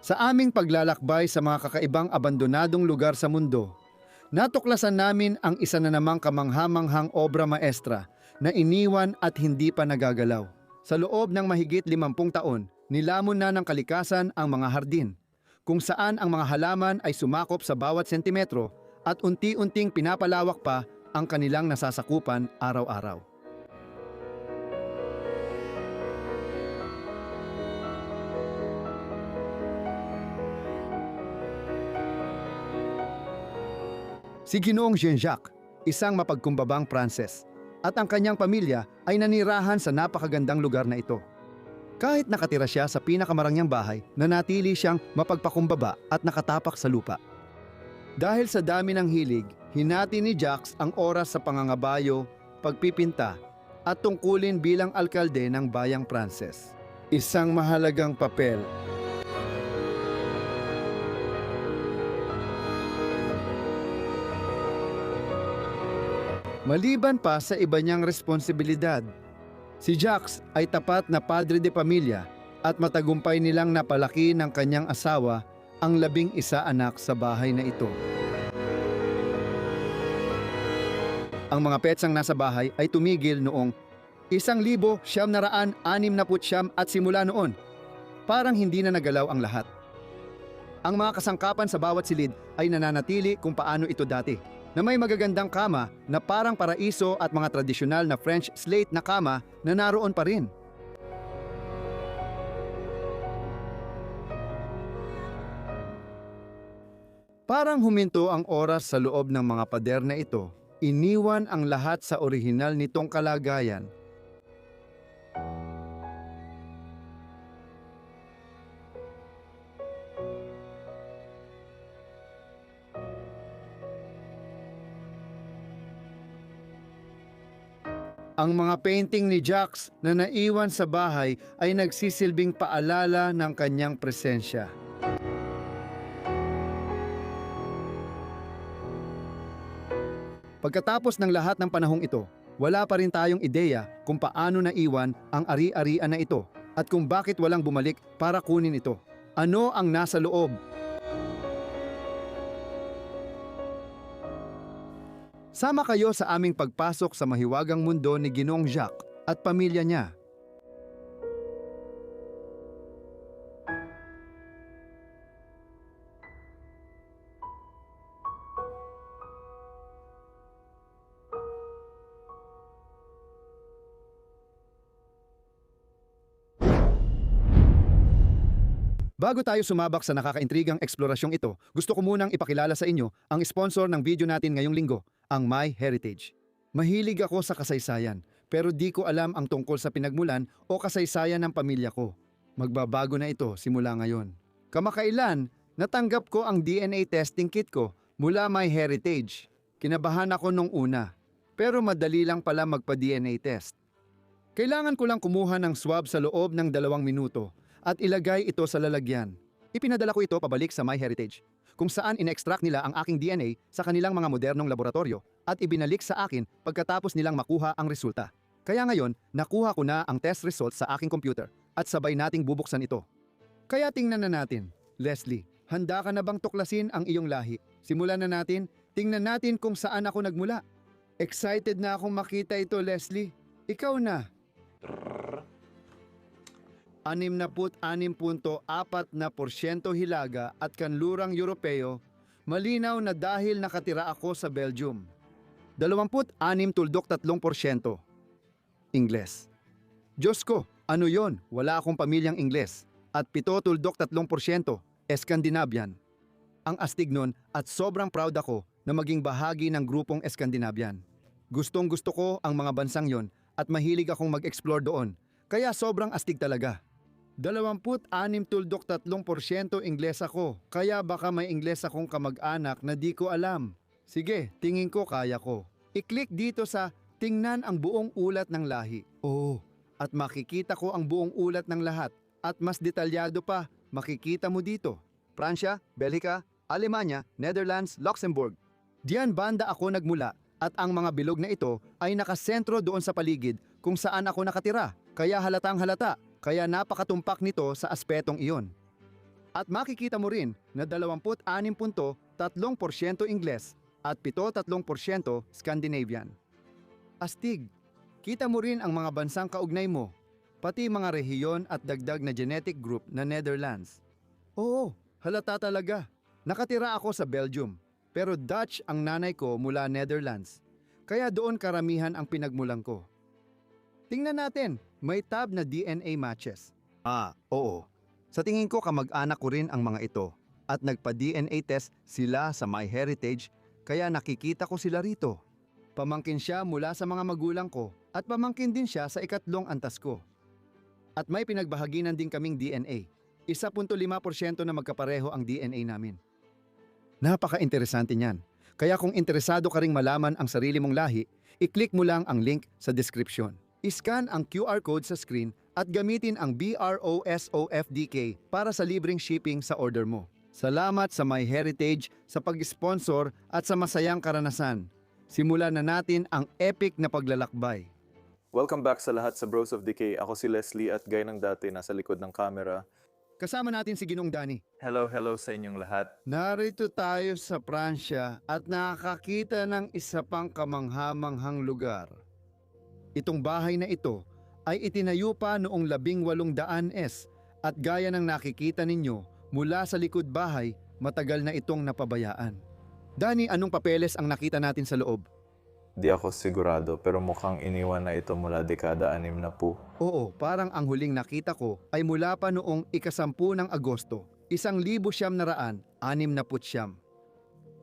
Sa aming paglalakbay sa mga kakaibang abandonadong lugar sa mundo, natuklasan namin ang isa na namang kamanghamanghang obra maestra na iniwan at hindi pa nagagalaw. Sa loob ng mahigit 50 taon, nilamon na ng kalikasan ang mga hardin, kung saan ang mga halaman ay sumakop sa bawat sentimetro at unti-unting pinapalawak pa ang kanilang nasasakupan araw-araw. Si Ginoong Jean-Jacques, isang mapagkumbabang Pranses, at ang kanyang pamilya ay nanirahan sa napakagandang lugar na ito. Kahit nakatira siya sa pinakamarangyang bahay, nanatili siyang mapagpakumbaba at nakatapak sa lupa. Dahil sa dami ng hilig, hinati ni Jacques ang oras sa pangangabayo, pagpipinta, at tungkulin bilang alkalde ng bayang Pranses. Isang mahalagang papel. Maliban pa sa iba niyang responsibilidad, si Jacques ay tapat na padre de pamilya at matagumpay nilang napalaki ng kanyang asawa ang 11 anak sa bahay na ito. Ang mga petsang nasa bahay ay tumigil noong 1969 at simula noon, parang hindi na nagalaw ang lahat. Ang mga kasangkapan sa bawat silid ay nananatili kung paano ito dati, na may magagandang kama na parang paraiso at mga tradisyonal na French slate na kama na naroon pa rin. Parang huminto ang oras sa loob ng mga pader na ito, iniwan ang lahat sa orihinal nitong kalagayan. Ang mga painting ni Jacques na naiwan sa bahay ay nagsisilbing paalala ng kanyang presensya. Pagkatapos ng lahat ng panahong ito, wala pa rin tayong ideya kung paano naiwan ang ari-arian na ito at kung bakit walang bumalik para kunin ito. Ano ang nasa loob? Sama kayo sa aming pagpasok sa mahiwagang mundo ni Ginoong Jacques at pamilya niya. Bago tayo sumabak sa nakakaintrigang eksplorasyong ito, gusto ko munang ipakilala sa inyo ang sponsor ng video natin ngayong linggo, ang MyHeritage. Mahilig ako sa kasaysayan, pero di ko alam ang tungkol sa pinagmulan o kasaysayan ng pamilya ko. Magbabago na ito simula ngayon. Kamakailan, natanggap ko ang DNA testing kit ko mula MyHeritage. Kinabahan ako nung una, pero madali lang pala magpa-DNA test. Kailangan ko lang kumuha ng swab sa loob ng 2 minuto at ilagay ito sa lalagyan. Ipinadala ko ito pabalik sa MyHeritage, kung saan in-extract nila ang aking DNA sa kanilang mga modernong laboratorio at ibinalik sa akin pagkatapos nilang makuha ang resulta. Kaya ngayon, nakuha ko na ang test results sa aking computer at sabay nating bubuksan ito. Kaya tingnan na natin. Leslie, handa ka na bang tuklasin ang iyong lahi? Simulan na natin. Tingnan natin kung saan ako nagmula. Excited na akong makita ito, Leslie. Ikaw na. 66.4% Hilaga at kanlurang Europeo, malinaw na dahil nakatira ako sa Belgium. 26.3% Ingles. Diyos ko, ano yon? Wala akong pamilyang Ingles. At 7.3% Scandinavian. Ang astig nun at sobrang proud ako na maging bahagi ng grupong Scandinavian. Gustong gusto ko ang mga bansang yon at mahilig akong mag-explore doon, kaya sobrang astig talaga. 26.3% Ingles ako, kaya baka may Ingles akong kamag-anak na di ko alam. Sige, tingin ko kaya ko. I-click dito sa tingnan ang buong ulat ng lahi. Oo, at makikita ko ang buong ulat ng lahat. At mas detalyado pa, makikita mo dito. Pransya, Belgica, Alemanya, Netherlands, Luxembourg. Diyan banda ako nagmula at ang mga bilog na ito ay nakasentro doon sa paligid kung saan ako nakatira. Kaya halatang halata. Kaya napakatumpak nito sa aspetong iyon. At makikita mo rin na 26.3% Ingles at 7.3% Scandinavian. Astig, kita mo rin ang mga bansang kaugnay mo, pati mga rehiyon at dagdag na genetic group na Netherlands. Oo, halata talaga. Nakatira ako sa Belgium, pero Dutch ang nanay ko mula Netherlands. Kaya doon karamihan ang pinagmulan ko. Tingnan natin, may tab na DNA matches. Oo. Sa tingin ko kamag-anak ko rin ang mga ito at nagpa-DNA test sila sa MyHeritage kaya nakikita ko sila rito. Pamangkin siya mula sa mga magulang ko at pamangkin din siya sa ikatlong antas ko. At may pinagbahaginan din kaming DNA. 1.5% na magkapareho ang DNA namin. Napaka-interesante niyan. Kaya kung interesado ka ring malaman ang sarili mong lahi, i-click mo lang ang link sa description. I-scan ang QR code sa screen at gamitin ang BROSOFDK para sa libreng shipping sa order mo. Salamat sa MyHeritage sa pag-sponsor at sa masayang karanasan. Simulan na natin ang epic na paglalakbay. Welcome back sa lahat sa Bros of Decay. Ako si Leslie at gaya ng dati nasa likod ng camera. Kasama natin si Ginong Danny. Hello sa inyong lahat. Narito tayo sa Pransya at nakakita ng isa pang kamanghamanghang lugar. Itong bahay na ito ay itinayo pa noong 1800s at gaya ng nakikita ninyo mula sa likod bahay, matagal na itong napabayaan. Danny, anong papeles ang nakita natin sa loob? Di ako sigurado pero mukhang iniwan na ito mula dekada 60. Oo, parang ang huling nakita ko ay mula pa noong ika-10 ng Agosto, 1969.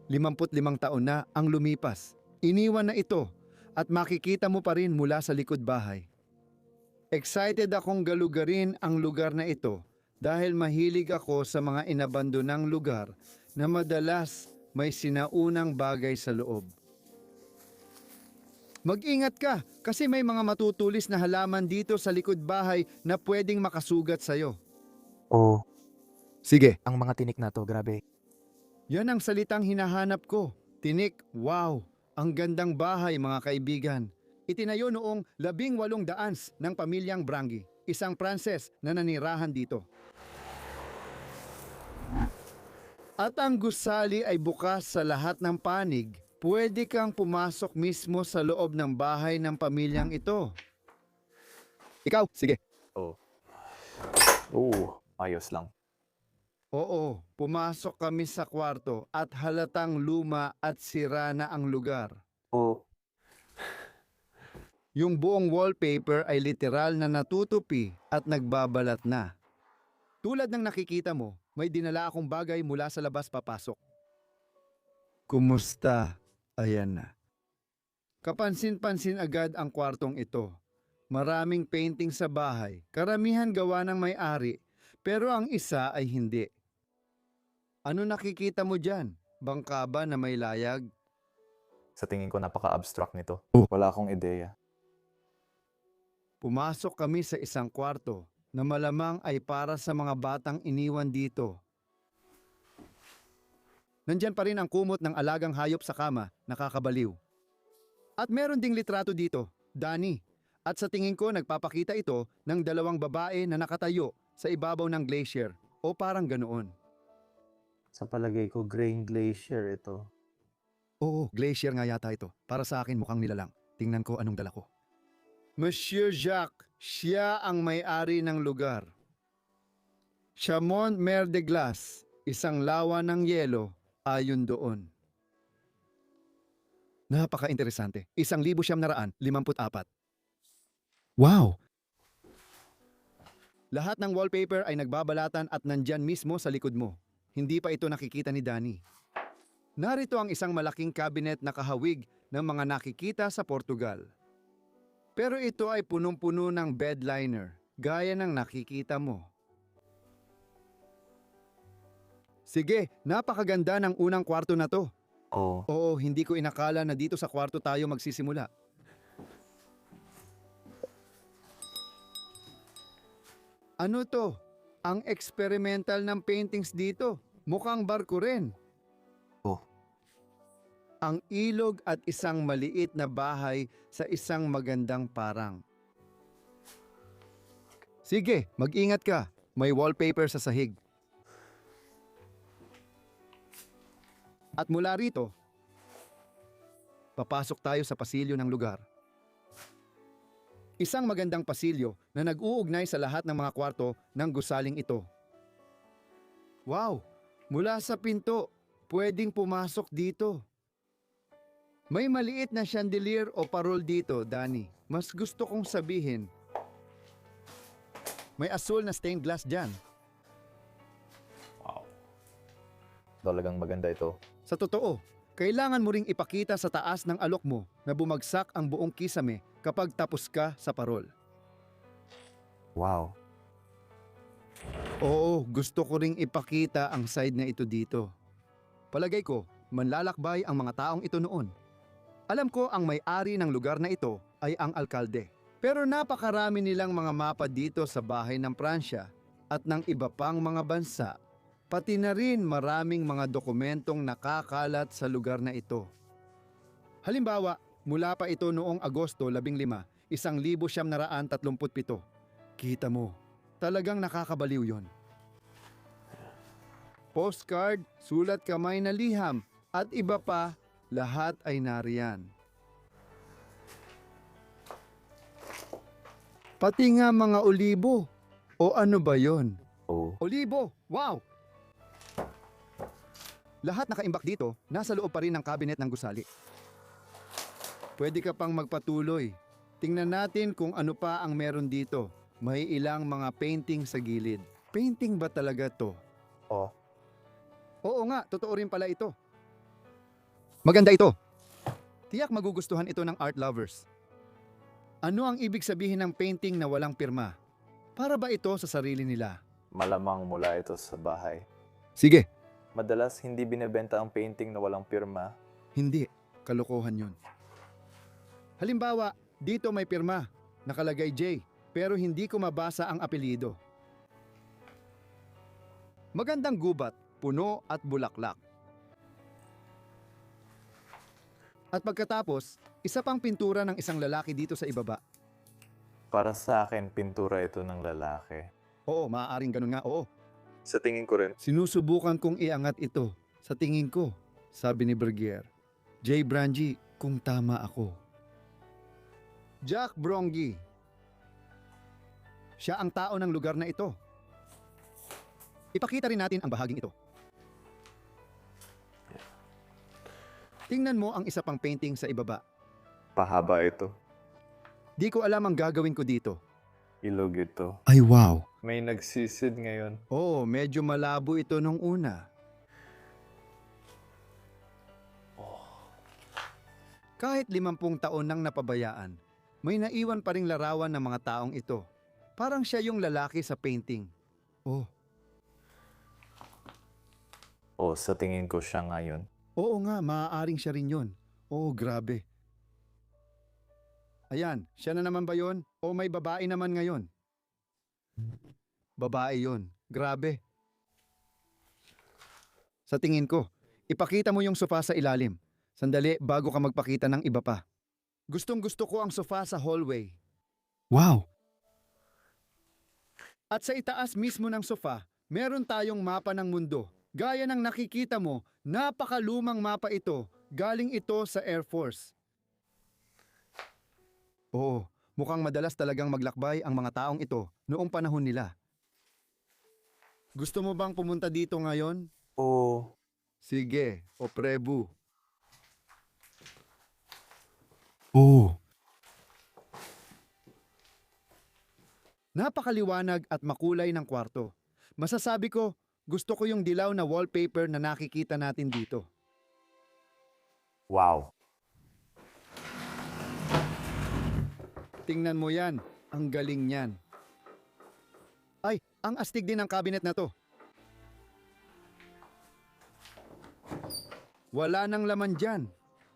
55 taon na ang lumipas. Iniwan na ito at makikita mo pa rin mula sa likod bahay. Excited akong galugarin ang lugar na ito dahil mahilig ako sa mga inabandonang lugar na madalas may sinaunang bagay sa loob. Mag-ingat ka kasi may mga matutulis na halaman dito sa likod bahay na pwedeng makasugat sa'yo. Oh, Sige, ang mga tinik na to, grabe. yan ang salitang hinahanap ko. Tinik, wow, ang gandang bahay mga kaibigan. Itinayo noong 1800s ng pamilyang Brangi, isang Pranses na nanirahan dito. At ang gusali ay bukas sa lahat ng panig. Pwede kang pumasok mismo sa loob ng bahay ng pamilyang ito. Ikaw, sige. Ayos lang. Oo, pumasok kami sa kwarto at halatang luma at sira na ang lugar. Oh, Yung buong wallpaper ay literal na natutupi at nagbabalat na. Tulad ng nakikita mo, may dinala akong bagay mula sa labas papasok. Kumusta? Ayan na. Kapansin-pansin agad ang kwartong ito. Maraming painting sa bahay, karamihan gawa ng may-ari, pero ang isa ay hindi. Ano nakikita mo dyan? Bangka ba na may layag? Sa tingin ko napaka-abstract nito. Oh. Wala akong ideya. Pumasok kami sa isang kwarto na malamang ay para sa mga batang iniwan dito. Nandyan pa rin ang kumot ng alagang hayop sa kama, nakakabaliw. At meron ding litrato dito, Danny. At sa tingin ko nagpapakita ito ng dalawang babae na nakatayo sa ibabaw ng glacier o parang ganoon. sa palagay ko, Grain Glacier ito. Oo, glacier nga yata ito. Para sa akin mukhang nilalang. Tingnan ko anong dala ko. Monsieur Jacques, siya ang may-ari ng lugar. Chamont Mer de Glace, isang lawa ng yelo, ayon doon. Napaka-interesante. 1954. Wow! Lahat ng wallpaper ay nagbabalatan at nandyan mismo sa likod mo. Hindi pa ito nakikita ni Danny. Narito ang isang malaking cabinet na kahawig ng mga nakikita sa Portugal. Pero ito ay punong-puno ng bed liner, gaya ng nakikita mo. Sige, napakaganda ng unang kwarto na to. Oh, Oo, hindi ko inakala na dito sa kwarto tayo magsisimula. Ano to? Ang experimental ng paintings dito. Mukhang barko rin. Oh. Ang ilog at isang maliit na bahay sa isang magandang parang. Sige, mag-ingat ka. May wallpaper sa sahig. At mula rito, papasok tayo sa pasilyo ng lugar. Isang magandang pasilyo na nag-uugnay sa lahat ng mga kwarto ng gusaling ito. Wow! Mula sa pinto, pwedeng pumasok dito. May maliit na chandelier o parol dito, Danny. Mas gusto kong sabihin, may asul na stained glass dyan. Wow. Talagang maganda ito. Sa totoo, kailangan mo ring ipakita sa taas ng alok mo na bumagsak ang buong kisame kapag tapos ka sa parol. Wow. Oo, gusto ko ring ipakita ang side na ito dito. Palagay ko, manlalakbay ang mga taong ito noon. Alam ko ang may-ari ng lugar na ito ay ang alkalde. Pero napakarami nilang mga mapa dito sa bahay ng Pransya at ng iba pang mga bansa. Pati na rin maraming mga dokumentong nakakalat sa lugar na ito. Halimbawa, mula pa ito noong Agosto 15, 1937. Kita mo, talagang nakakabaliw yon. Postcard, sulat kamay na liham, at iba pa, lahat ay nariyan. Pati nga mga olibo. O ano ba yon? Oh. Olibo! Wow! Lahat nakaimbak dito, nasa loob pa rin ng kabinet ng gusali. Pwede ka pang magpatuloy. Tingnan natin kung ano pa ang meron dito. May ilang mga painting sa gilid. Painting ba talaga to? Oh. Oo nga, totoo rin pala ito. Maganda ito. Tiyak magugustuhan ito ng art lovers. Ano ang ibig sabihin ng painting na walang pirma? Para ba ito sa sarili nila? Malamang mula ito sa bahay. Sige, Madalas hindi binebenta ang painting na walang pirma. hindi. Kalokohan yon. Halimbawa, dito may pirma. Nakalagay J, pero hindi ko mabasa ang apelyido. Magandang gubat, puno at bulaklak. At pagkatapos, isa pang pintura ng isang lalaki dito sa ibaba. Para sa akin, pintura ito ng lalaki. Oo, maaaring ganun nga, oo. Sa tingin ko rin, Sinusubukan kong iangat ito. Sa tingin ko, sabi ni Bergier. J. Brangi, kung tama ako. Jack Brongi. Siya ang tao ng lugar na ito. Ipakita rin natin ang bahaging ito. Tingnan mo ang isa pang painting sa ibaba. pahaba ito. Di ko alam ang gagawin ko dito. Ilog ito. Ay wow! May nagsisid ngayon. Oo, medyo malabo ito nung una. Kahit 50 taon nang napabayaan, may naiwan pa ring larawan ng mga taong ito. Parang siya yung lalaki sa painting. Oh, Oh, sa tingin ko siya ngayon. oo nga, maaaring siya rin yun. Oh, grabe. Ayan, siya na naman ba yun? O may babae naman ngayon? Babae yun. Grabe. Sa tingin ko, ipakita mo yung sofa sa ilalim. Sandali bago ka magpakita ng iba pa. Gustong gusto ko ang sofa sa hallway. Wow! At sa itaas mismo ng sofa, meron tayong mapa ng mundo. Gaya ng nakikita mo, napakalumang mapa ito. Galing ito sa Air Force. Oo, mukhang madalas talagang maglakbay ang mga taong ito noong panahon nila. Gusto mo bang pumunta dito ngayon? Oh, Sige, o prebu. Oo. Napakaliwanag at makulay ng kwarto. Masasabi ko, gusto ko yung dilaw na wallpaper na nakikita natin dito. wow. Tingnan mo yan, ang galing niyan. Ay, ang astig din ng cabinet na to. Wala nang laman dyan.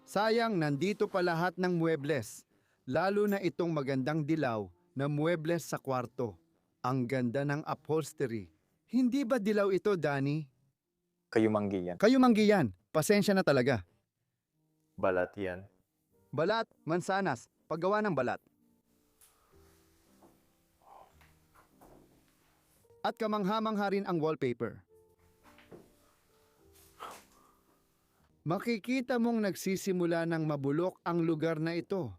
Sayang, nandito pa lahat ng muebles. Lalo na itong magandang dilaw na muebles sa kwarto. Ang ganda ng upholstery. Hindi ba dilaw ito, Danny? Kayumanggi yan. Kayo manggi yan. Pasensya na talaga. Balat yan. Balat, mansanas, paggawa ng balat. At kamangha-mangha rin ang wallpaper. Makikita mong nagsisimula ng mabulok ang lugar na ito.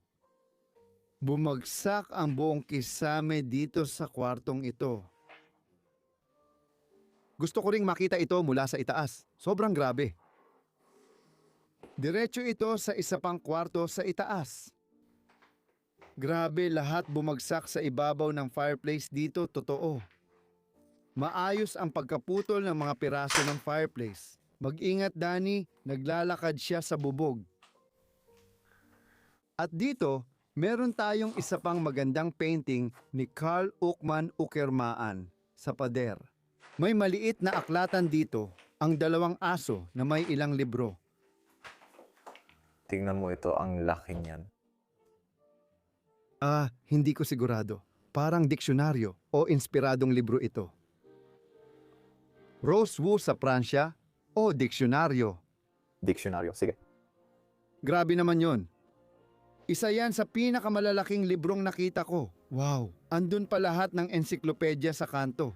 Bumagsak ang buong kisame dito sa kwartong ito. Gusto ko ring makita ito mula sa itaas. Sobrang grabe. Diretso ito sa isa pang kwarto sa itaas. Grabe, lahat bumagsak sa ibabaw ng fireplace dito, totoo. Maayos ang pagkaputol ng mga piraso ng fireplace. Mag-ingat, Danny, naglalakad siya sa bubog. At dito, meron tayong isa pang magandang painting ni Carl Uckman Uckermaan sa pader. May maliit na aklatan dito, ang dalawang aso na may ilang libro. Tingnan mo ito, ang laki niyan. Hindi ko sigurado. Parang diksyonaryo o inspiradong libro ito. Rose Wu sa Pransya o diksyonaryo. Diksyonaryo, sige. Grabe naman yon. Isa yan sa pinakamalalaking librong nakita ko. Wow, andun pa lahat ng ensiklopedya sa kanto.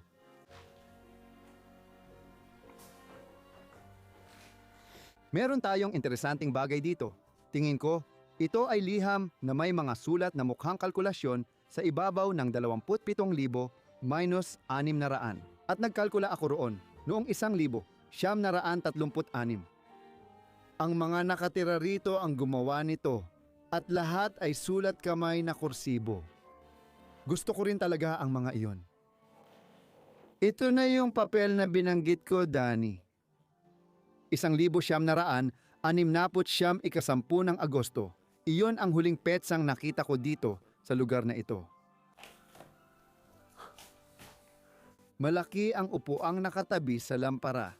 Meron tayong interesanting bagay dito. Tingin ko, ito ay liham na may mga sulat na mukhang kalkulasyon sa ibabaw ng 27,000 minus 600. At nagkalkula ako roon noong 1,936. Ang mga nakatira rito ang gumawa nito at lahat ay sulat kamay na kursibo. Gusto ko rin talaga ang mga iyon. Ito na yung papel na binanggit ko, Danny. 1,969 ng Agosto. Iyon ang huling petsang nakita ko dito sa lugar na ito. Malaki ang upuang nakatabi sa lampara.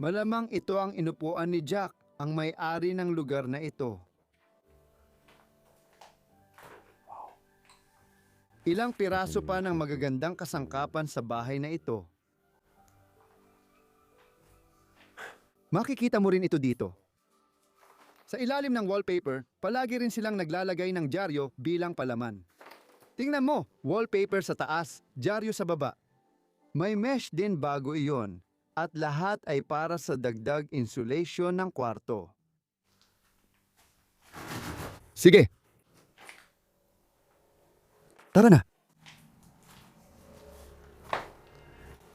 Malamang ito ang inupuan ni Jack, ang may-ari ng lugar na ito. Ilang piraso pa ng magagandang kasangkapan sa bahay na ito. Makikita mo rin ito dito. Sa ilalim ng wallpaper, palagi rin silang naglalagay ng dyaryo bilang palaman. Tingnan mo, wallpaper sa taas, dyaryo sa baba. May mesh din bago iyon at lahat ay para sa dagdag insulation ng kwarto. Sige. Tara na.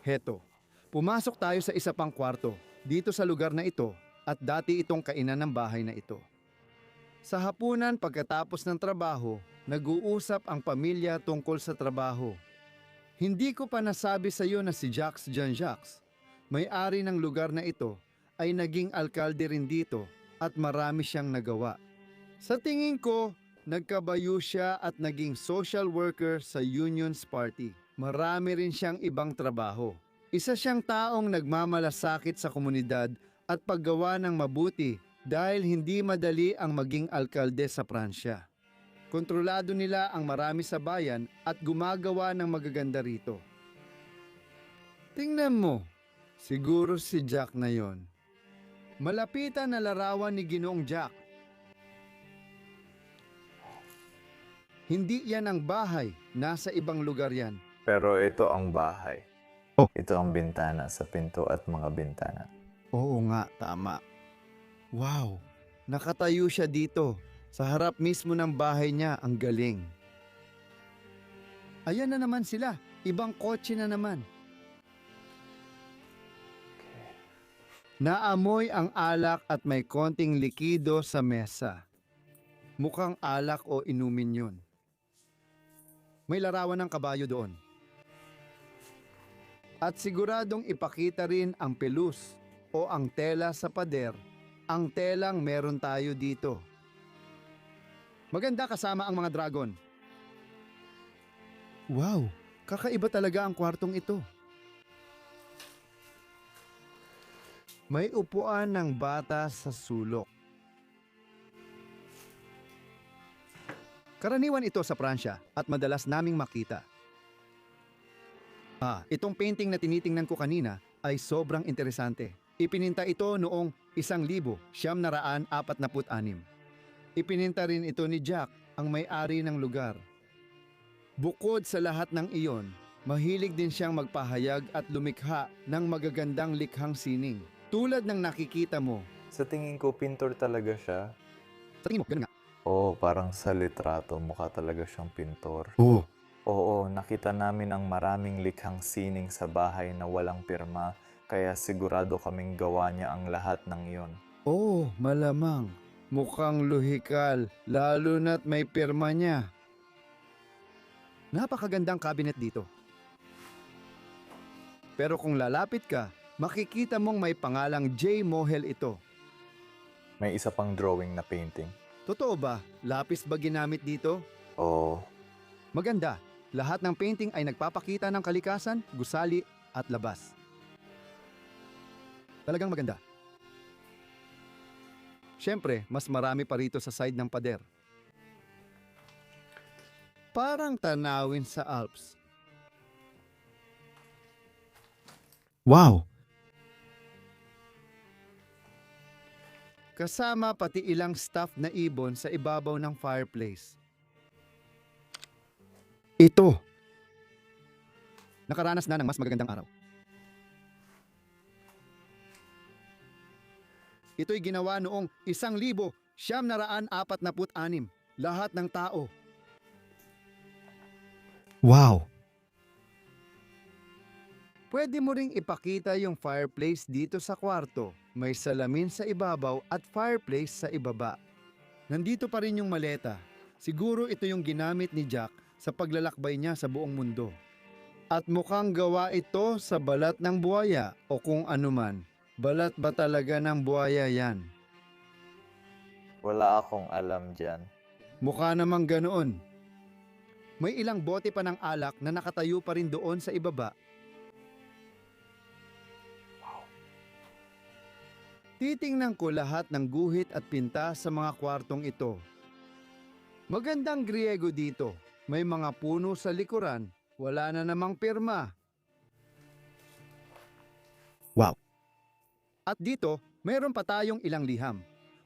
Heto, pumasok tayo sa isa pang kwarto dito sa lugar na ito. At dati itong kainan ng bahay na ito. Sa hapunan pagkatapos ng trabaho, nag-uusap ang pamilya tungkol sa trabaho. Hindi ko pa nasabi sa iyo na si Jacques Jean-Jacques, may-ari ng lugar na ito, ay naging alkalde rin dito at marami siyang nagawa. Sa tingin ko, nagkabayo siya at naging social worker sa Unions Party. Marami rin siyang ibang trabaho. Isa siyang taong nagmamalasakit sa komunidad at paggawa ng mabuti dahil hindi madali ang maging alkalde sa Pransya. Kontrolado nila ang marami sa bayan at gumagawa ng magaganda rito. Tingnan mo, siguro si Jack na yon. Malapitan na larawan ni Ginoong Jack. Hindi yan ang bahay, nasa ibang lugar yan. Pero ito ang bahay. Oh. Ito ang bintana sa pinto at mga bintana. Oo nga, tama. Wow, nakatayo siya dito. Sa harap mismo ng bahay niya, ang galing. Ayan na naman sila, ibang kotse na naman. Naamoy ang alak at may konting likido sa mesa. Mukhang alak o inumin yun. May larawan ng kabayo doon. At siguradong ipakita rin ang pelus o ang tela sa pader, ang telang meron tayo dito. Maganda kasama ang mga dragon. Wow, kakaiba talaga ang kwartong ito. May upuan ng bata sa sulok. Karaniwan ito sa Pransya at madalas naming makita. Itong painting na tinitingnan ko kanina ay sobrang interesante. Ipininta ito noong 1946. Ipininta rin ito ni Jack, ang may-ari ng lugar. Bukod sa lahat ng iyon, mahilig din siyang magpahayag at lumikha ng magagandang likhang sining. Tulad ng nakikita mo, Sa tingin ko, pintor talaga siya. Sa tingin mo, ganun nga. Oo, parang sa litrato, mukha talaga siyang pintor. Oo. Oo, nakita namin ang maraming likhang sining sa bahay na walang pirma, kaya sigurado kaming gawa niya ang lahat ng iyon. Oo, malamang. Mukhang lohikal, lalo na't may pirma niya. Napakagandang cabinet dito. Pero kung lalapit ka, makikita mong may pangalang J. Mohel ito. May isa pang drawing na painting. Totoo ba? Lapis ba ginamit dito? Oo, Maganda. Lahat ng painting ay nagpapakita ng kalikasan, gusali at labas. Talagang maganda. Siyempre, mas marami pa rito sa side ng pader. Parang tanawin sa Alps. Wow! Kasama pati ilang stuffed na ibon sa ibabaw ng fireplace. Ito. Nakaranas na ng mas magagandang araw. Ito'y ginawa noong 1946. Lahat ng tao. Wow! Pwede mo ring ipakita yung fireplace dito sa kwarto. May salamin sa ibabaw at fireplace sa ibaba. Nandito pa rin yung maleta. Siguro ito yung ginamit ni Jack sa paglalakbay niya sa buong mundo. At mukhang gawa ito sa balat ng buhaya o kung anuman. Balat ba talaga ng buhaya yan? wala akong alam dyan. Mukha namang ganoon. May ilang bote pa ng alak na nakatayo pa rin doon sa ibaba. Titingnan ko lahat ng guhit at pinta sa mga kwartong ito. Magandang Griego dito. May mga puno sa likuran. Wala na namang pirma. Wow! At dito, mayroon pa tayong ilang liham.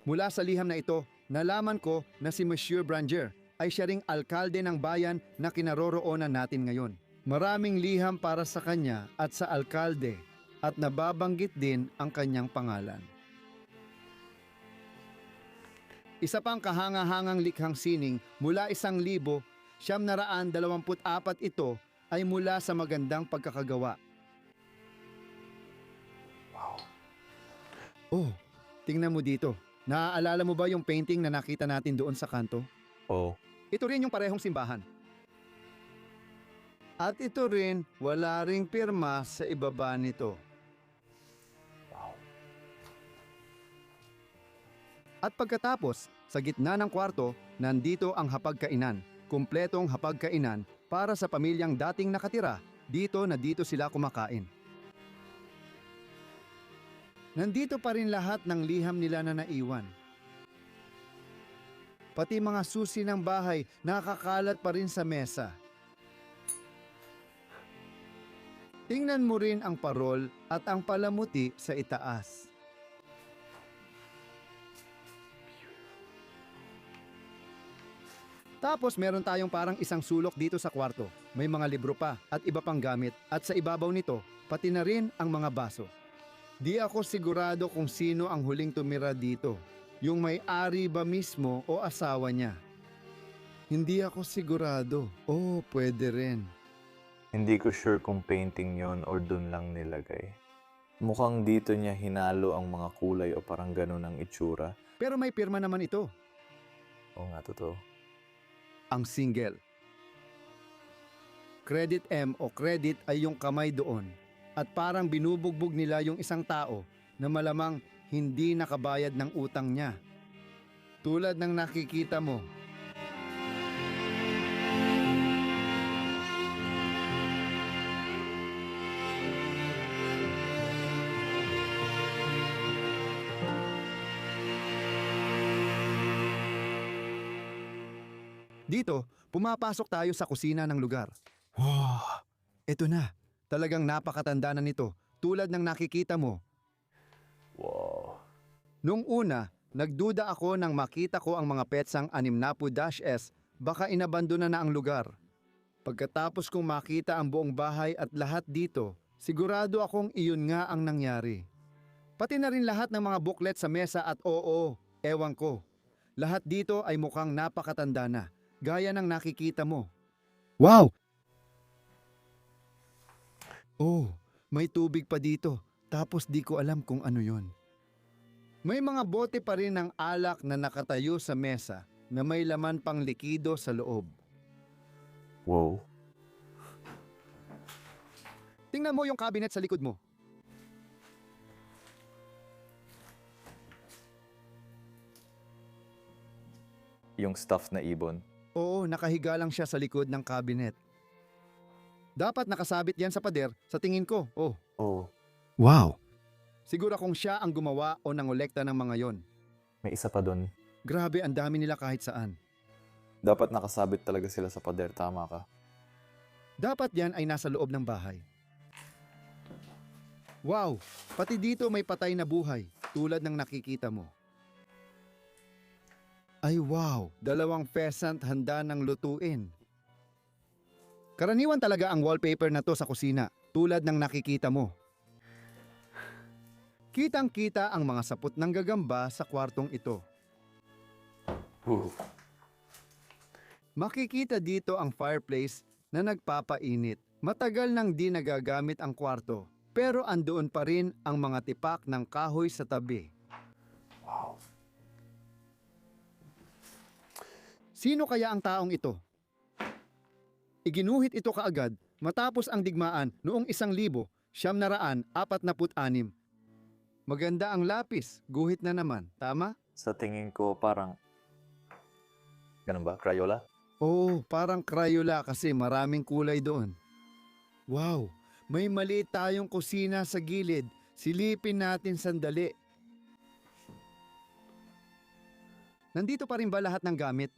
Mula sa liham na ito, nalaman ko na si Monsieur Branger ay siya ring alkalde ng bayan na kinaroroonan natin ngayon. Maraming liham para sa kanya at sa alkalde at nababanggit din ang kanyang pangalan. Isa pang kahanga-hangang likhang sining mula 1924 ito ay mula sa magandang pagkakagawa. Oh, tingnan mo dito. Naaalala mo ba yung painting na nakita natin doon sa kanto? Oo, Ito rin yung parehong simbahan. At ito rin, wala ring pirma sa ibaba nito. At pagkatapos, sa gitna ng kwarto, nandito ang hapagkainan. Kumpletong hapagkainan para sa pamilyang dating nakatira dito na dito sila kumakain. Nandito pa rin lahat ng liham nila na naiwan. Pati mga susi ng bahay nakakalat pa rin sa mesa. Tingnan mo rin ang parol at ang palamuti sa itaas. Tapos meron tayong parang isang sulok dito sa kwarto. May mga libro pa at iba pang gamit at sa ibabaw nito, pati na rin ang mga baso. Di ako sigurado kung sino ang huling tumira dito. Yung may-ari ba mismo o asawa niya? Hindi ako sigurado. Oh, pwede rin. hindi ko sure kung painting yon or dun lang nilagay. Mukhang dito niya hinalo ang mga kulay o parang ganun ang itsura. Pero may pirma naman ito. Oo nga, totoo. Ang single. Credit M o credit ay yung kamay doon at parang binubugbog nila yung isang tao na malamang hindi nakabayad ng utang niya. Tulad ng nakikita mo. Dito, pumapasok tayo sa kusina ng lugar. Wow! Ito na. Talagang napakatanda na nito. Tulad ng nakikita mo. Wow. Nung una, nagduda ako nang makita ko ang mga petsang 60-S, baka inabandona na ang lugar. Pagkatapos kong makita ang buong bahay at lahat dito, sigurado akong iyon nga ang nangyari. Pati na rin lahat ng mga booklet sa mesa at oo, ewan ko. Lahat dito ay mukhang napakatanda na, gaya ng nakikita mo. Wow! Oh, may tubig pa dito, tapos di ko alam kung ano yon. May mga bote pa rin ng alak na nakatayo sa mesa na may laman pang likido sa loob. Wow. Tingnan mo yung cabinet sa likod mo. Yung stuff na ibon. Oo, nakahiga lang siya sa likod ng cabinet. Dapat nakasabit yan sa pader, sa tingin ko. Oh. Oh, Wow! Siguro kung siya ang gumawa o nangolekta ng mga yon. may isa pa doon. Grabe, ang dami nila kahit saan. Dapat nakasabit talaga sila sa pader, tama ka. Dapat yan ay nasa loob ng bahay. Wow! Pati dito may patay na buhay, tulad ng nakikita mo. Ay wow! 2 pheasant handa ng lutuin. Karaniwan talaga ang wallpaper na to sa kusina, tulad ng nakikita mo. Kitang-kita ang mga sapot ng gagamba sa kwartong ito. Makikita dito ang fireplace na nagpapainit. Matagal nang di nagagamit ang kwarto, pero andoon pa rin ang mga tipak ng kahoy sa tabi. Wow. Sino kaya ang taong ito? Iginuhit ito kaagad matapos ang digmaan noong 1946. Maganda ang lapis, guhit na naman, tama? Sa tingin ko parang... Ganun ba? Crayola? Oo, parang Crayola kasi maraming kulay doon. Wow, may maliit tayong kusina sa gilid. Silipin natin sandali. Nandito pa rin ba lahat ng gamit?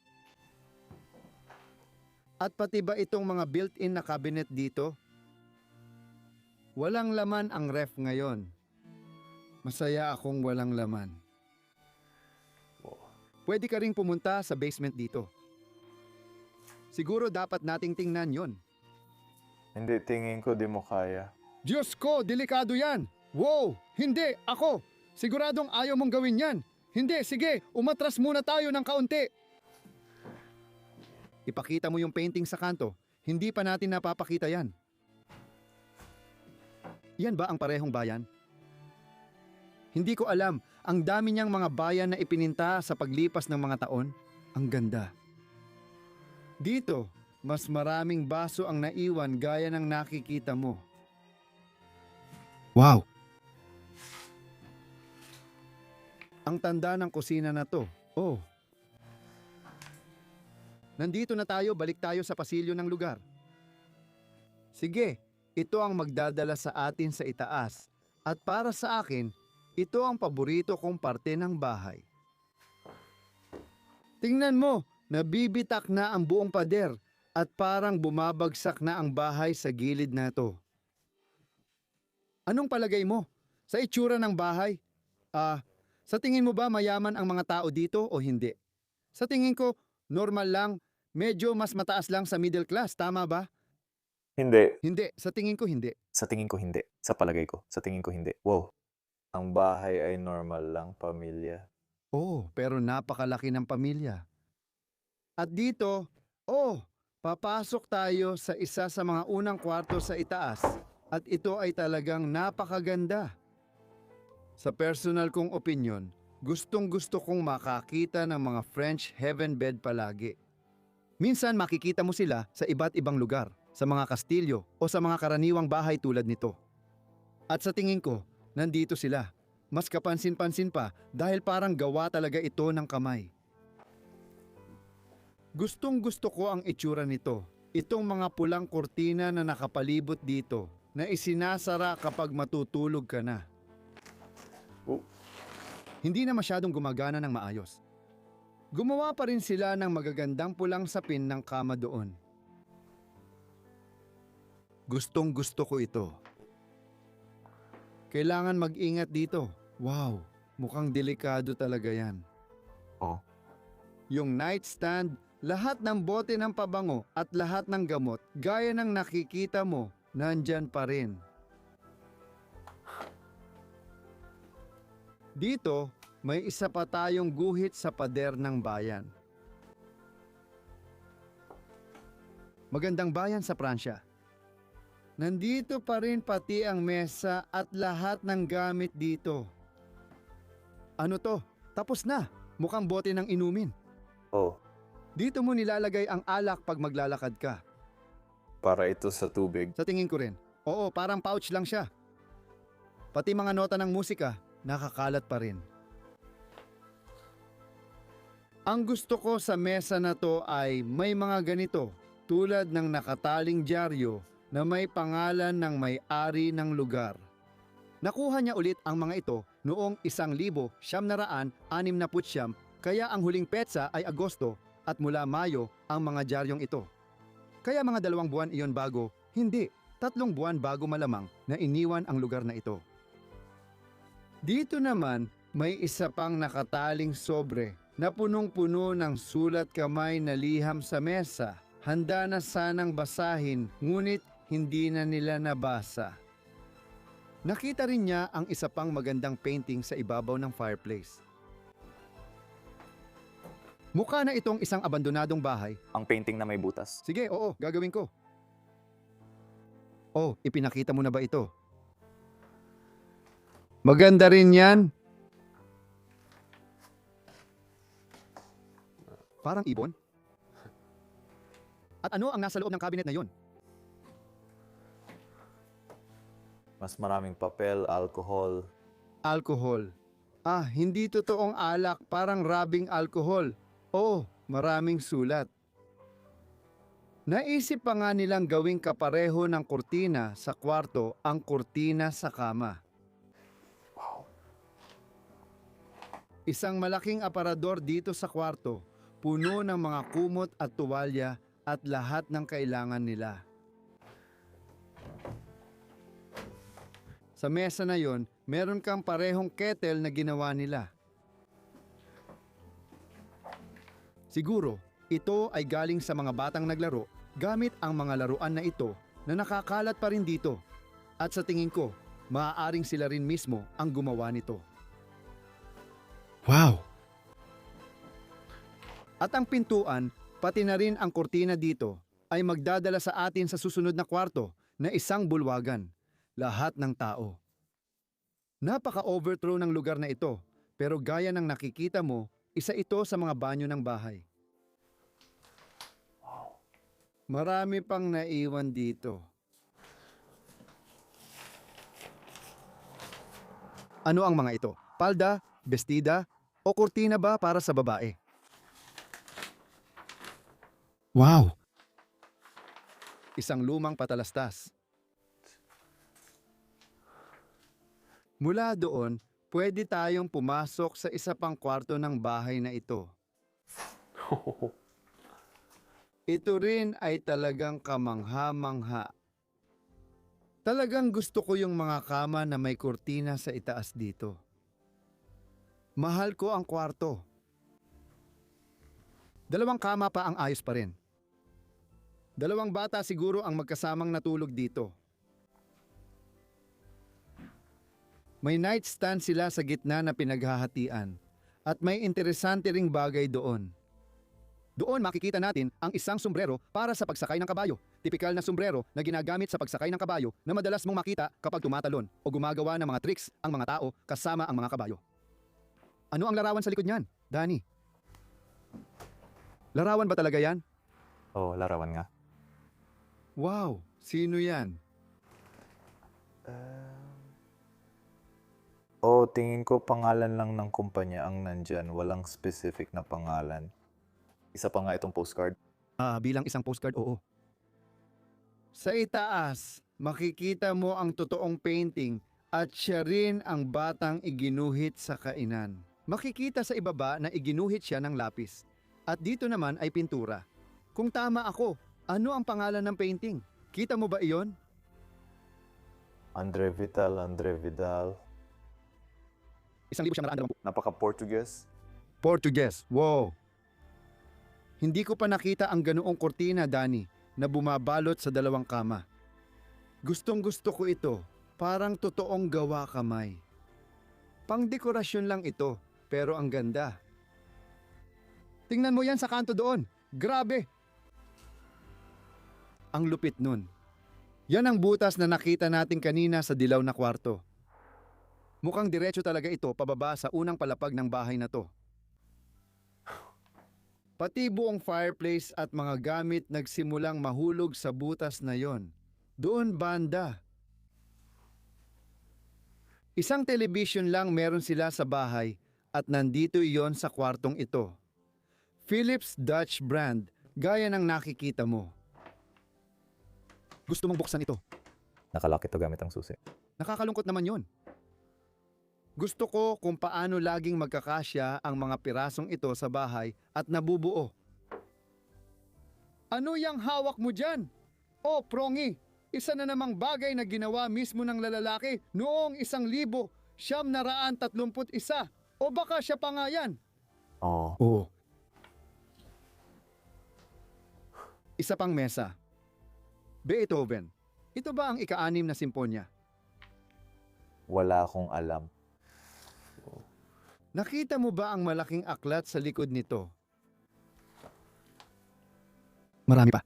At pati ba itong mga built-in na cabinet dito? Walang laman ang ref ngayon. Masaya akong walang laman. Pwede ka ring pumunta sa basement dito. Siguro dapat nating tingnan yon. Hindi, tingin ko di mo kaya. Diyos ko, delikado yan! Wow! Hindi! Ako! Siguradong ayaw mong gawin yan! Hindi! Sige! Umatras muna tayo ng kaunti! Ipakita mo yung painting sa kanto. Hindi pa natin napapakita yan. Yan ba ang parehong bayan? Hindi ko alam. Ang dami niyang mga bayan na ipininta sa paglipas ng mga taon. Ang ganda. Dito, mas maraming baso ang naiwan gaya ng nakikita mo. Wow! Ang tanda ng kusina na to. Oh. Nandito na tayo, balik tayo sa pasilyo ng lugar. Sige, ito ang magdadala sa atin sa itaas. At para sa akin, ito ang paborito kong parte ng bahay. Tingnan mo, nabibitak na ang buong pader at parang bumabagsak na ang bahay sa gilid na to. Anong palagay mo? Sa itsura ng bahay? Sa tingin mo ba mayaman ang mga tao dito o hindi? Sa tingin ko, normal lang, medyo mas mataas lang sa middle class, tama ba? Hindi. Hindi, sa tingin ko hindi. Sa tingin ko hindi. Sa palagay ko. Sa tingin ko hindi. Wow. Ang bahay ay normal lang, pamilya. Oh, pero napakalaki ng pamilya. At dito, papasok tayo sa isa sa mga unang kwarto sa itaas. At ito ay talagang napakaganda. Sa personal kong opinyon, gustong-gusto kong makakita ng mga French heaven bed palagi. Minsan makikita mo sila sa iba't ibang lugar, sa mga kastilyo o sa mga karaniwang bahay tulad nito. At sa tingin ko, nandito sila. Mas kapansin-pansin pa dahil parang gawa talaga ito ng kamay. Gustong-gusto ko ang itsura nito. Itong mga pulang kurtina na nakapalibot dito na isinasara kapag matutulog ka na. Hindi na masyadong gumagana ng maayos. Gumawa pa rin sila ng magagandang pulang sapin ng kama doon. Gustong-gusto ko ito. Kailangan mag-ingat dito. Wow, mukhang delikado talaga yan. Oh. Yung nightstand, lahat ng bote ng pabango at lahat ng gamot, gaya ng nakikita mo, nandyan pa rin. Dito, may isa pa tayong guhit sa pader ng bayan. Magandang bayan sa Pransya. Nandito pa rin pati ang mesa at lahat ng gamit dito. Ano to? Tapos na. Mukhang bote ng inumin. Oh, Dito mo nilalagay ang alak pag maglalakad ka. para ito sa tubig. Sa tingin ko rin. Oo, parang pouch lang siya. Pati mga nota ng musika, nakakalat pa rin. Ang gusto ko sa mesa na to ay may mga ganito, tulad ng nakataling dyaryo na may pangalan ng may-ari ng lugar. Nakuha niya ulit ang mga ito noong 1969, kaya ang huling petsa ay Agosto at mula Mayo ang mga dyaryong ito. Kaya mga 2 buwan iyon bago, hindi, 3 buwan bago malamang na iniwan ang lugar na ito. Dito naman may isa pang nakataling sobre na punong-puno ng sulat kamay na liham sa mesa. Handa na sanang basahin, ngunit hindi na nila nabasa. Nakita rin niya ang isa pang magandang painting sa ibabaw ng fireplace. Mukha na itong isang abandonadong bahay. Ang painting na may butas. Sige, oo, gagawin ko. Oh, ipinakita mo na ba ito? Maganda rin yan. Parang ibon. At ano ang nasa loob ng cabinet na yon? Mas maraming papel, alcohol. Alcohol. Ah, hindi totoong alak, parang rabing alcohol. Oh, maraming sulat. Naisip pa nga nilang gawing kapareho ng kurtina sa kwarto ang kurtina sa kama. Isang malaking aparador dito sa kwarto, puno ng mga kumot at tuwalya at lahat ng kailangan nila. Sa mesa na yon, meron kang parehong kettle na ginawa nila. Siguro, ito ay galing sa mga batang naglaro gamit ang mga laruan na ito na nakakalat pa rin dito. At sa tingin ko, maaaring sila rin mismo ang gumawa nito. Wow! At ang pintuan, pati na rin ang kurtina dito, ay magdadala sa atin sa susunod na kwarto na isang bulwagan, lahat ng tao. Napaka-overthrow ng lugar na ito, pero gaya ng nakikita mo, isa ito sa mga banyo ng bahay. Marami pang naiwan dito. Ano ang mga ito? Palda, bestida, o kurtina ba para sa babae? Wow! Isang lumang patalastas. Mula doon, pwede tayong pumasok sa isa pang kwarto ng bahay na ito. Ito rin ay talagang kamangha-mangha. Talagang gusto ko yung mga kama na may kurtina sa itaas dito. Mahal ko ang kwarto. 2 kama pa ang ayos pa rin. 2 bata siguro ang magkasamang natulog dito. May nightstand sila sa gitna na pinaghahatian at may interesante ring bagay doon. Doon makikita natin ang isang sombrero para sa pagsakay ng kabayo. Tipikal na sombrero na ginagamit sa pagsakay ng kabayo na madalas mong makita kapag tumatalon o gumagawa ng mga tricks ang mga tao kasama ang mga kabayo. Ano ang larawan sa likod niyan, Danny? Larawan ba talaga yan? Oh, larawan nga. Wow, sino yan? Oh, tingin ko pangalan lang ng kumpanya ang nandyan. Walang specific na pangalan. Isa pa nga itong postcard. Bilang isang postcard, oo. Sa itaas, makikita mo ang totoong painting at siya rin ang batang iginuhit sa kainan. Makikita sa ibaba na iginuhit siya ng lapis. At dito naman ay pintura. Kung tama ako, ano ang pangalan ng painting? Kita mo ba iyon? Andre Vidal. 1920. Napaka-Portuguese. Portuguese, wow. Hindi ko pa nakita ang ganoong kortina, Danny, na bumabalot sa 2 kama. Gustong gusto ko ito, parang totoong gawa kamay. Pangdekorasyon lang ito, pero ang ganda. Tingnan mo yan sa kanto doon. Grabe! Ang lupit nun. Yan ang butas na nakita natin kanina sa dilaw na kwarto. Mukhang diretso talaga ito pababa sa unang palapag ng bahay na to. Pati buong fireplace at mga gamit nagsimulang mahulog sa butas na yon. Doon banda. Isang television lang meron sila sa bahay at nandito iyon sa kwartong ito. Philips Dutch brand, gaya ng nakikita mo. Gusto mong buksan ito? Nakalak ito gamit ang susi. Nakakalungkot naman yon. Gusto ko kung paano laging magkakasya ang mga pirasong ito sa bahay at nabubuo. Ano yang hawak mo dyan? Oh, prongi! Isa na namang bagay na ginawa mismo ng lalaki noong 1931. O baka siya pa nga yan? Oo. Oo. Isa pang mesa. Beethoven. Ito ba ang ika-6 na simponya? Wala akong alam. Nakita mo ba ang malaking aklat sa likod nito? Marami pa.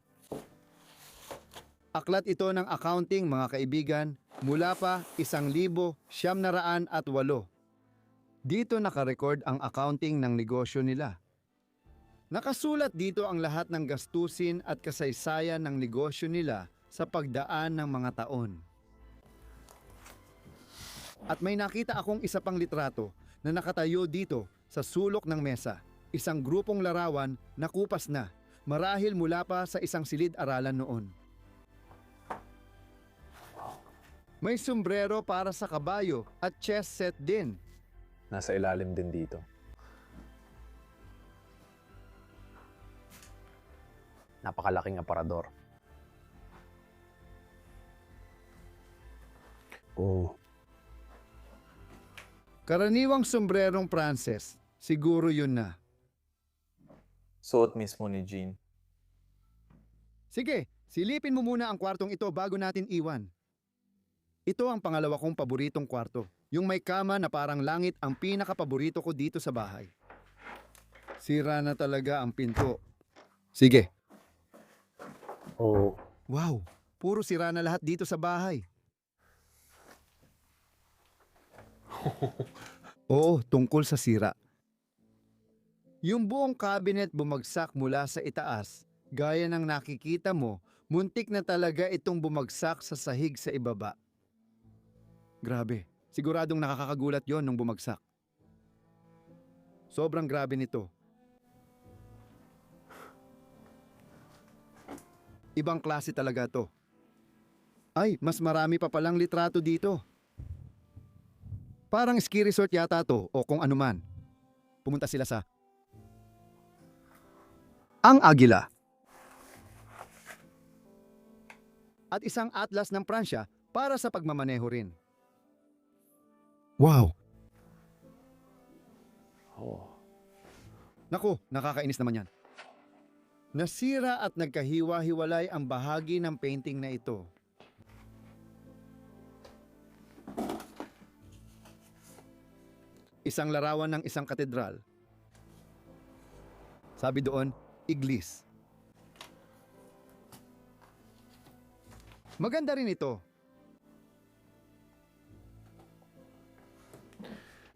Aklat ito ng accounting, mga kaibigan, mula pa 1908. Dito nakarecord ang accounting ng negosyo nila. Nakasulat dito ang lahat ng gastusin at kasaysayan ng negosyo nila sa pagdaan ng mga taon. At may nakita akong isa pang litrato na nakatayo dito sa sulok ng mesa. Isang grupong larawan na kupas na, marahil mula pa sa isang silid-aralan noon. May sombrero para sa kabayo at chess set din. Nasa ilalim din dito. Napakalaking aparador. Oh, Karaniwang sombrerong Pranses, siguro yun na. Suot mismo ni Jean. Sige, silipin mo muna ang kwartong ito bago natin iwan. Ito ang pangalawa kong paboritong kwarto. Yung may kama na parang langit ang pinakapaborito ko dito sa bahay. Sira na talaga ang pinto. Sige. oh, Wow, puro sira na lahat dito sa bahay. Oo, tungkol sa sira. Yung buong cabinet bumagsak mula sa itaas, gaya ng nakikita mo, muntik na talaga itong bumagsak sa sahig sa ibaba. Grabe, siguradong nakakagulat yon nung bumagsak. Sobrang grabe nito. Ibang klase talaga to. Ay, mas marami pa palang litrato dito. Parang ski resort yata to o kung anuman. Pumunta sila sa Ang Agila. At isang atlas ng Pransya para sa pagmamaneho rin. Wow! Oh. Naku, nakakainis naman yan. Nasira at nagkahiwa-hiwalay ang bahagi ng painting na ito. Isang larawan ng isang katedral. Sabi doon, iglis. Maganda rin ito.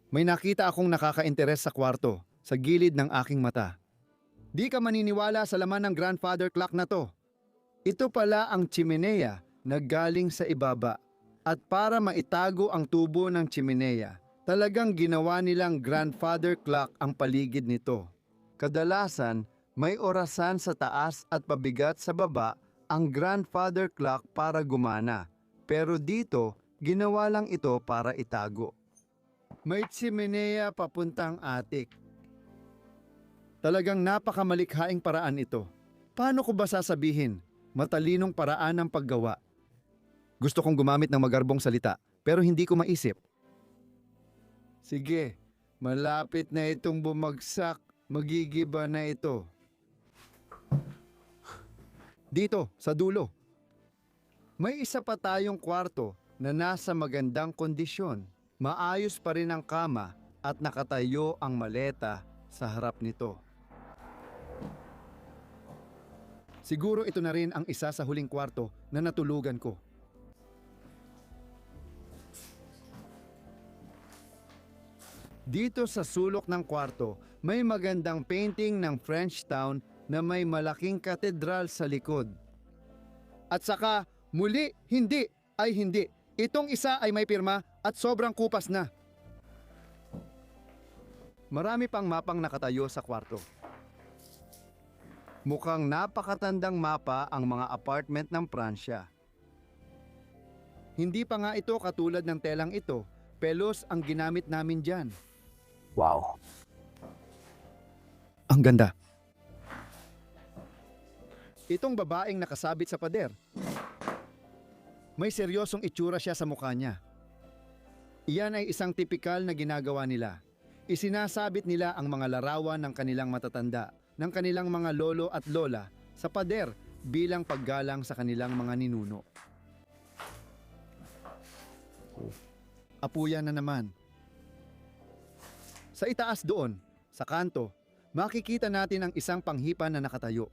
May nakita akong nakaka-interes sa kwarto, sa gilid ng aking mata. Di ka maniniwala sa laman ng grandfather clock na to. Ito pala ang chimenea na galing sa ibaba. At para maitago ang tubo ng chimenea, talagang ginawa nilang grandfather clock ang paligid nito. Kadalasan, may orasan sa taas at pabigat sa baba ang grandfather clock para gumana. Pero dito, ginawa lang ito para itago. May chimenea papuntang attic. Talagang napakamalikhaing paraan ito. Paano ko ba sasabihin? Matalinong paraan ng paggawa. Gusto kong gumamit ng magarbong salita, pero hindi ko maisip. Sige, malapit na itong bumagsak. Magigiba na ito. Dito, sa dulo. May isa pa tayong kwarto na nasa magandang kondisyon. Maayos pa rin ang kama at nakatayo ang maleta sa harap nito. Siguro ito na rin ang isa sa huling kwarto na natulugan ko. Dito sa sulok ng kwarto, may magandang painting ng French town na may malaking katedral sa likod. At saka, muli, hindi ay hindi. Itong isa ay may pirma at sobrang kupas na. Marami pang mapang nakatayo sa kwarto. Mukhang napakatandang mapa ang mga apartment ng Pransya. Hindi pa nga ito katulad ng telang ito, pelos ang ginamit namin dyan. Wow. Ang ganda. Itong babaeng nakasabit sa pader. May seryosong itsura siya sa mukha niya. Iyan ay isang tipikal na ginagawa nila. Isinasabit nila ang mga larawan ng kanilang matatanda, ng kanilang mga lolo at lola sa pader bilang paggalang sa kanilang mga ninuno. Apuyan na naman. Sa itaas doon, sa kanto, makikita natin ang isang panghipan na nakatayo.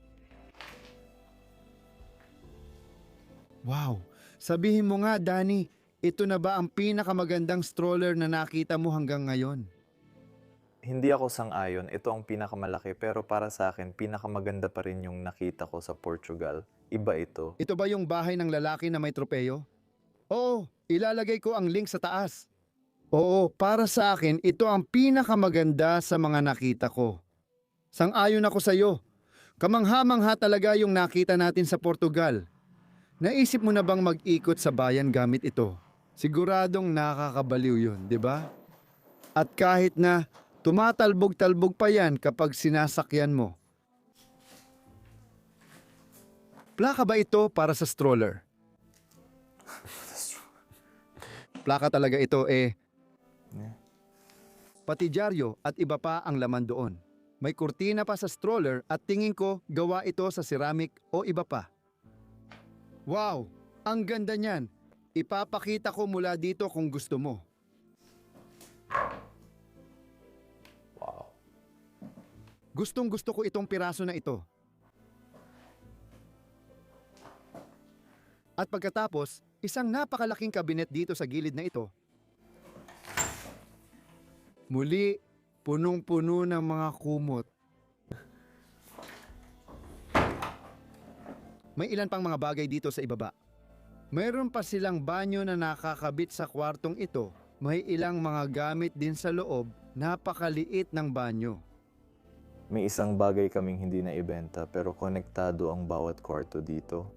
Wow! Sabihin mo nga, Danny, ito na ba ang pinakamagandang stroller na nakita mo hanggang ngayon? Hindi ako sang-ayon, ito ang pinakamalaki pero para sa akin, pinakamaganda pa rin yung nakita ko sa Portugal. Iba ito. Ito ba yung bahay ng lalaki na may tropeyo? Oo, ilalagay ko ang link sa taas. Oo, para sa akin, ito ang pinakamaganda sa mga nakita ko. Sang-ayon ako sa iyo. Kamangha-mangha talaga yung nakita natin sa Portugal. Naisip mo na bang mag-ikot sa bayan gamit ito? Siguradong nakakabaliw yun, di ba? At kahit na tumatalbog-talbog pa yan kapag sinasakyan mo. Plaka ba ito para sa stroller? Plaka talaga ito Pati dyaryo at iba pa ang laman doon. May kurtina pa sa stroller at tingin ko gawa ito sa ceramic o iba pa. Wow! Ang ganda niyan! Ipapakita ko mula dito kung gusto mo. Wow. Gustong gusto ko itong piraso na ito. At pagkatapos, isang napakalaking kabinet dito sa gilid na ito. Muli, punong-puno ng mga kumot. May ilan pang mga bagay dito sa ibaba. Mayroon pa silang banyo na nakakabit sa kwartong ito. May ilang mga gamit din sa loob, napakaliit ng banyo. May isang bagay kaming hindi na ibenta pero konektado ang bawat kwarto dito.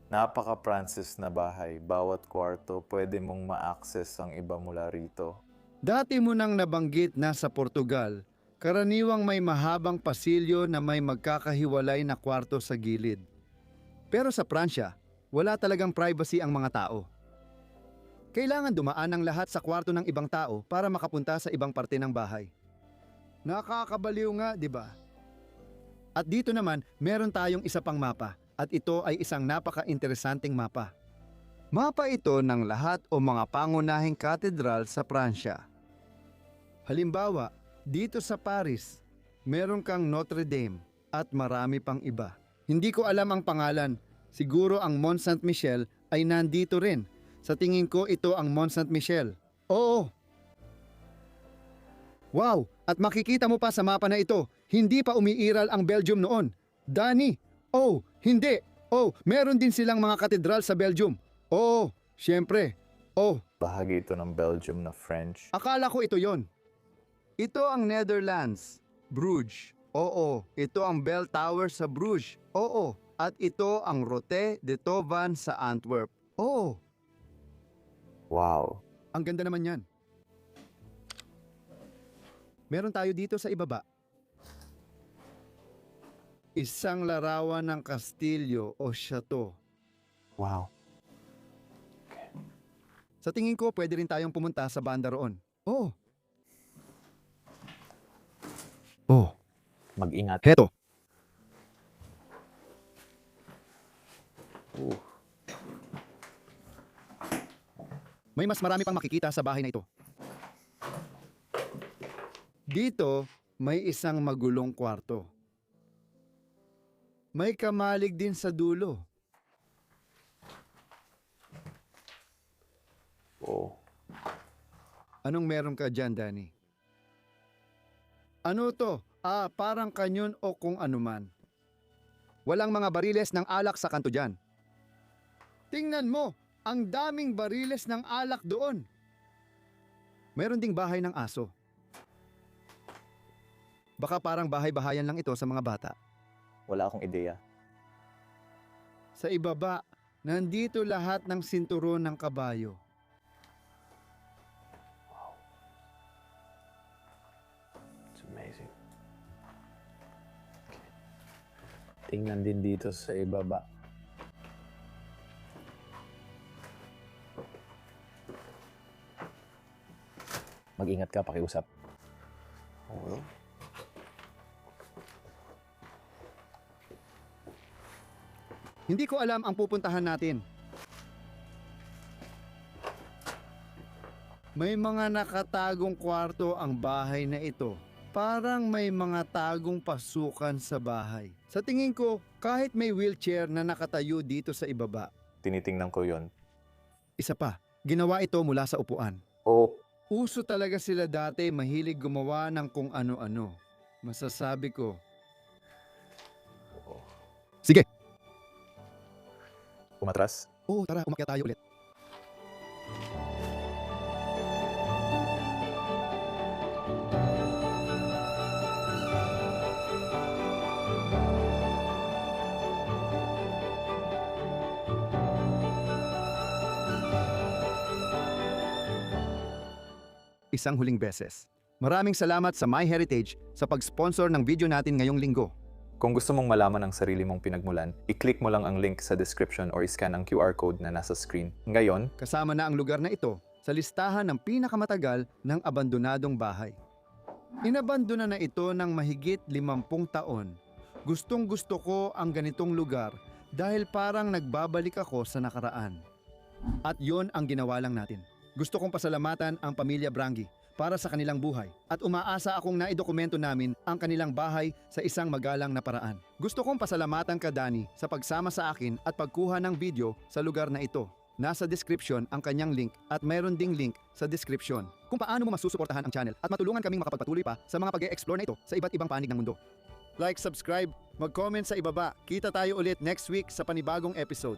Napaka-Francis na bahay. Bawat kwarto pwede mong ma-access ang iba mula rito. Dati mo nang nabanggit na sa Portugal, karaniwang may mahabang pasilyo na may magkakahiwalay na kwarto sa gilid. Pero sa Pransya, wala talagang privacy ang mga tao. Kailangan dumaan ang lahat sa kwarto ng ibang tao para makapunta sa ibang parte ng bahay. Nakakabaliw nga, di ba? At dito naman, meron tayong isa pang mapa at ito ay isang napaka-interesanting mapa. Mapa ito ng lahat o mga pangunahing katedral sa Pransya. Halimbawa, dito sa Paris, meron kang Notre Dame at marami pang iba. Hindi ko alam ang pangalan. Siguro ang Mont Saint-Michel ay nandito rin. Sa tingin ko ito ang Mont Saint-Michel. Oo. Wow! At makikita mo pa sa mapa na ito, hindi pa umiiral ang Belgium noon. Danny! Oh, hindi! Oh, meron din silang mga katedral sa Belgium. Oo, syempre. Oh, Bahagi ito ng Belgium na French. akala ko ito yon. Ito ang Netherlands, Bruges. Oo, ito ang Bell Tower sa Bruges. Oo, at ito ang Rote de Tovan sa Antwerp. Oo, Wow. ang ganda naman yan. Meron tayo dito sa ibaba. Isang larawan ng kastilyo o chateau. Wow. Sa tingin ko, pwede rin tayong pumunta sa banda roon. Oh. Oh, Mag-ingat. heto. May mas marami pang makikita sa bahay na ito. Dito, may isang magulong kwarto. May kamalig din sa dulo. Oh, Anong meron ka dyan, Danny? Ano to? Parang kanyon o kung anuman. Walang mga bariles ng alak sa kanto dyan. Tingnan mo, ang daming bariles ng alak doon. Meron ding bahay ng aso. Baka parang bahay-bahayan lang ito sa mga bata. wala akong ideya. Sa ibaba, nandito lahat ng sinturon ng kabayo. It's amazing. Tingnan din dito sa ibaba. Mag-ingat ka, pakiusap. Oh, Hindi ko alam ang pupuntahan natin. May mga nakatagong kwarto ang bahay na ito. Parang may mga tagong pasukan sa bahay. Sa tingin ko, kahit may wheelchair na nakatayo dito sa ibaba. tinitingnan ko yon. Isa pa, ginawa ito mula sa upuan. Oh, Uso talaga sila dati, mahilig gumawa ng kung ano-ano. Masasabi ko. Sige, umatras? tara, umakyat tayo ulit. Isang huling beses. Maraming salamat sa MyHeritage sa pag-sponsor ng video natin ngayong linggo. Kung gusto mong malaman ang sarili mong pinagmulan, i-click mo lang ang link sa description or i-scan ang QR code na nasa screen. Ngayon, Kasama na ang lugar na ito sa listahan ng pinakamatagal ng abandonadong bahay. Inabandona na ito ng mahigit 50 taon. Gustong-gusto ko ang ganitong lugar dahil parang nagbabalik ako sa nakaraan. At yon ang ginawa lang natin. Gusto kong pasalamatan ang pamilya Brangi para sa kanilang buhay at umaasa akong naidokumento namin ang kanilang bahay sa isang magalang na paraan. Gusto kong pasalamatan ka, Danny, sa pagsama sa akin at pagkuha ng video sa lugar na ito. Nasa description ang kanyang link at mayroon ding link sa description kung paano mo masusuportahan ang channel at matulungan kaming makapagpatuloy pa sa mga pag-e-explore na ito sa iba't ibang panig ng mundo. Like, subscribe, mag-comment sa ibaba. Kita tayo ulit next week sa panibagong episode.